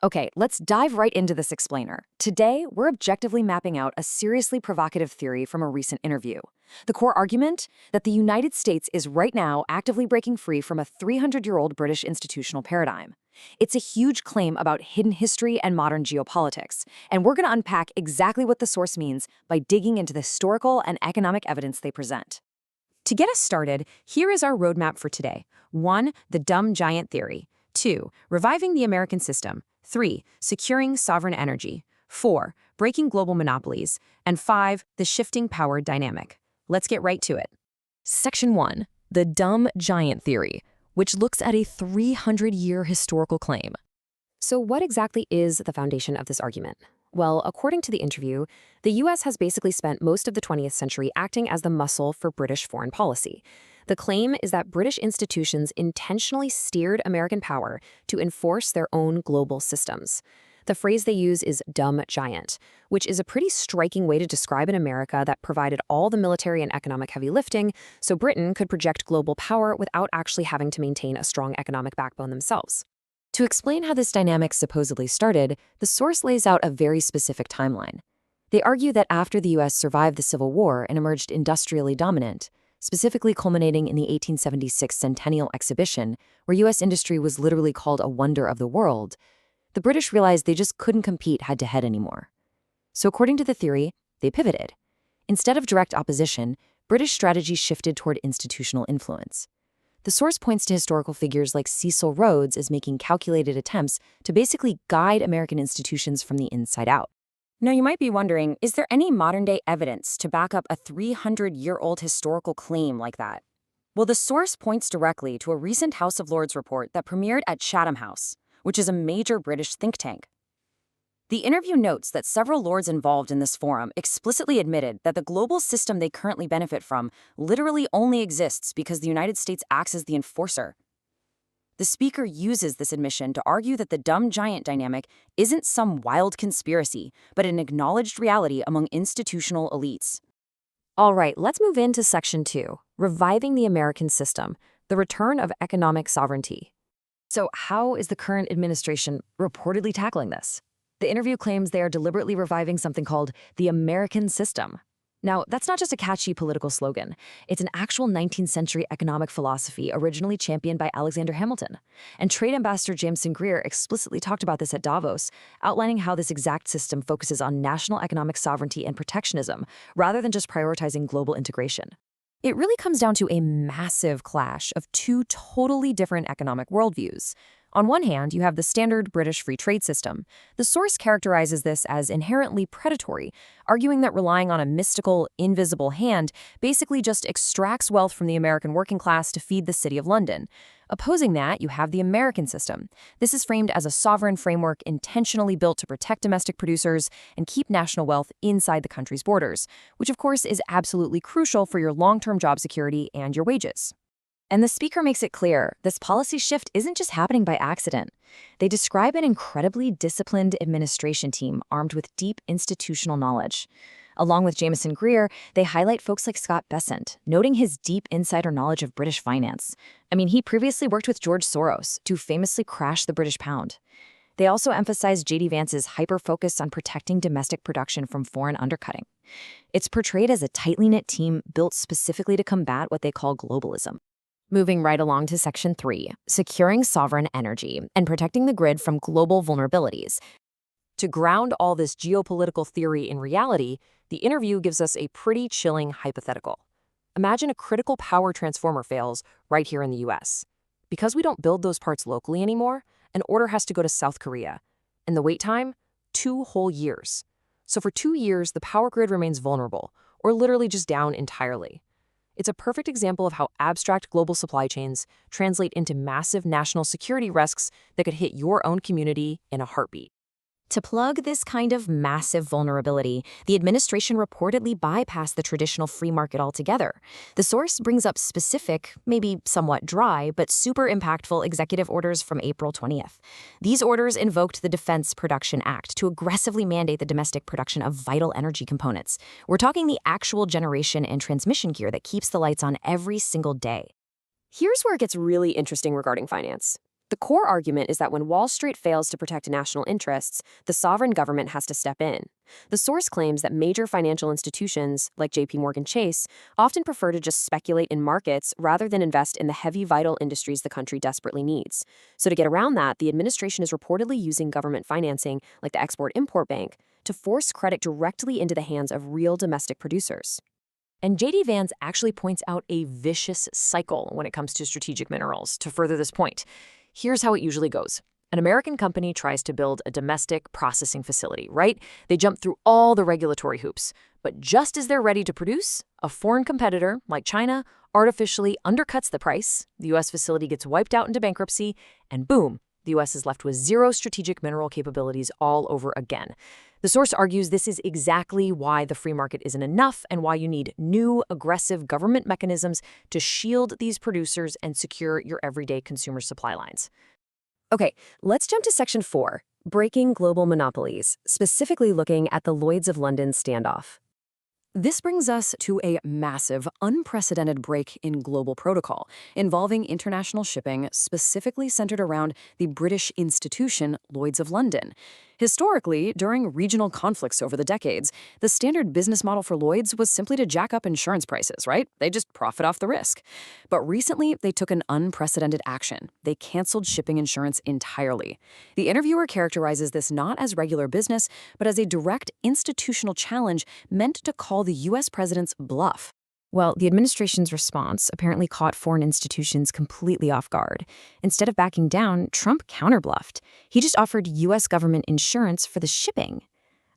Okay, let's dive right into this explainer. Today, we're objectively mapping out a seriously provocative theory from a recent interview. The core argument? That the United States is right now actively breaking free from a 300-year-old British institutional paradigm. It's a huge claim about hidden history and modern geopolitics, and we're going to unpack exactly what the source means by digging into the historical and economic evidence they present. To get us started, here is our roadmap for today. 1. The dumb giant theory. 2. Reviving the American system. 3. Securing sovereign energy. 4. Breaking global monopolies. And 5. The shifting power dynamic. Let's get right to it. Section 1. The dumb giant theory, which looks at a 300-year historical claim. So what exactly is the foundation of this argument? Well, according to the interview, the U.S. has basically spent most of the 20th century acting as the muscle for British foreign policy. The claim is that British institutions intentionally steered American power to enforce their own global systems. The phrase they use is dumb giant, which is a pretty striking way to describe an America that provided all the military and economic heavy lifting so Britain could project global power without actually having to maintain a strong economic backbone themselves. To explain how this dynamic supposedly started, the source lays out a very specific timeline. They argue that after the U.S. survived the Civil War and emerged industrially dominant, specifically culminating in the 1876 Centennial Exhibition, where U.S. industry was literally called a wonder of the world, the British realized they just couldn't compete head-to-head anymore. So according to the theory, they pivoted. Instead of direct opposition, British strategy shifted toward institutional influence. The source points to historical figures like Cecil Rhodes as making calculated attempts to basically guide American institutions from the inside out. Now, you might be wondering, is there any modern-day evidence to back up a 300-year-old historical claim like that? Well, the source points directly to a recent House of Lords report that premiered at Chatham House, which is a major British think tank. The interview notes that several lords involved in this forum explicitly admitted that the global system they currently benefit from literally only exists because the United States acts as the enforcer. The speaker uses this admission to argue that the dumb giant dynamic isn't some wild conspiracy, but an acknowledged reality among institutional elites. All right, let's move into Section 2, Reviving the American System, the Return of Economic Sovereignty. So how is the current administration reportedly tackling this? The interview claims they are deliberately reviving something called the American System. Now, that's not just a catchy political slogan. It's an actual 19th century economic philosophy originally championed by Alexander Hamilton. And Trade Ambassador Jameson Greer explicitly talked about this at Davos, outlining how this exact system focuses on national economic sovereignty and protectionism, rather than just prioritizing global integration. It really comes down to a massive clash of two totally different economic worldviews. On one hand, you have the standard British free trade system. The source characterizes this as inherently predatory, arguing that relying on a mystical, invisible hand basically just extracts wealth from the American working class to feed the City of London. Opposing that, you have the American system. This is framed as a sovereign framework intentionally built to protect domestic producers and keep national wealth inside the country's borders, which of course is absolutely crucial for your long-term job security and your wages. And the speaker makes it clear, this policy shift isn't just happening by accident. They describe an incredibly disciplined administration team armed with deep institutional knowledge. Along with Jameson Greer, they highlight folks like Scott Bessent, noting his deep insider knowledge of British finance. I mean, he previously worked with George Soros to famously crash the British pound. They also emphasize J.D. Vance's hyper-focus on protecting domestic production from foreign undercutting. It's portrayed as a tightly knit team built specifically to combat what they call globalism. Moving right along to Section 3, Securing Sovereign Energy and Protecting the Grid from Global Vulnerabilities. To ground all this geopolitical theory in reality, the interview gives us a pretty chilling hypothetical. Imagine a critical power transformer fails right here in the US. Because we don't build those parts locally anymore, an order has to go to South Korea. And the wait time? 2 whole years. So for 2 years, the power grid remains vulnerable, or literally just down entirely. It's a perfect example of how abstract global supply chains translate into massive national security risks that could hit your own community in a heartbeat. To plug this kind of massive vulnerability, the administration reportedly bypassed the traditional free market altogether. The source brings up specific, maybe somewhat dry, but super impactful executive orders from April 20th. These orders invoked the Defense Production Act to aggressively mandate the domestic production of vital energy components. We're talking the actual generation and transmission gear that keeps the lights on every single day. Here's where it gets really interesting regarding finance. The core argument is that when Wall Street fails to protect national interests, the sovereign government has to step in. The source claims that major financial institutions, like JP Chase, often prefer to just speculate in markets rather than invest in the heavy vital industries the country desperately needs. So to get around that, the administration is reportedly using government financing, like the Export-Import Bank, to force credit directly into the hands of real domestic producers. And J.D. Vance actually points out a vicious cycle when it comes to strategic minerals to further this point. Here's how it usually goes. An American company tries to build a domestic processing facility, right? They jump through all the regulatory hoops. But just as they're ready to produce, a foreign competitor, like China, artificially undercuts the price, the U.S. facility gets wiped out into bankruptcy, and boom, the U.S. is left with zero strategic mineral capabilities all over again. The source argues this is exactly why the free market isn't enough and why you need new, aggressive government mechanisms to shield these producers and secure your everyday consumer supply lines. Okay, let's jump to Section 4, Breaking Global Monopolies, specifically looking at the Lloyds of London standoff. This brings us to a massive, unprecedented break in global protocol involving international shipping specifically centered around the British institution Lloyds of London. Historically, during regional conflicts over the decades, the standard business model for Lloyds was simply to jack up insurance prices, right? They just profit off the risk. But recently, they took an unprecedented action. They canceled shipping insurance entirely. The interviewer characterizes this not as regular business, but as a direct institutional challenge meant to call the U.S. president's bluff. Well, the administration's response apparently caught foreign institutions completely off guard. Instead of backing down, Trump counterbluffed. He just offered U.S. government insurance for the shipping.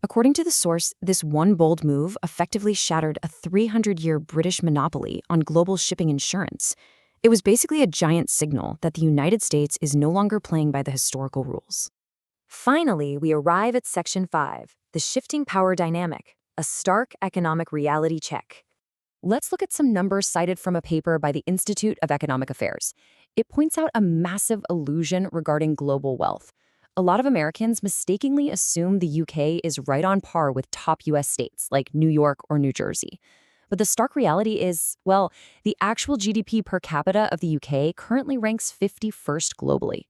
According to the source, this one bold move effectively shattered a 300-year British monopoly on global shipping insurance. It was basically a giant signal that the United States is no longer playing by the historical rules. Finally, we arrive at Section 5, the shifting power dynamic, a stark economic reality check. Let's look at some numbers cited from a paper by the Institute of Economic Affairs. It points out a massive illusion regarding global wealth. A lot of Americans mistakenly assume the UK is right on par with top US states like New York or New Jersey. But the stark reality is, well, the actual GDP per capita of the UK currently ranks 51st globally.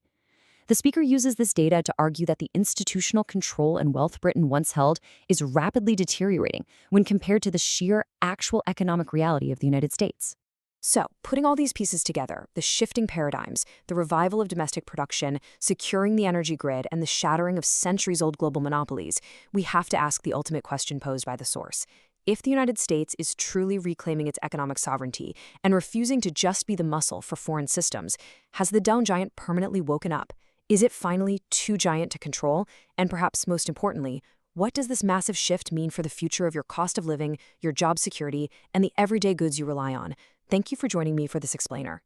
The speaker uses this data to argue that the institutional control and wealth Britain once held is rapidly deteriorating when compared to the sheer actual economic reality of the United States. So, putting all these pieces together, the shifting paradigms, the revival of domestic production, securing the energy grid, and the shattering of centuries-old global monopolies, we have to ask the ultimate question posed by the source. If the United States is truly reclaiming its economic sovereignty and refusing to just be the muscle for foreign systems, has the down giant permanently woken up? Is it finally too giant to control? And perhaps most importantly, what does this massive shift mean for the future of your cost of living, your job security, and the everyday goods you rely on? Thank you for joining me for this explainer.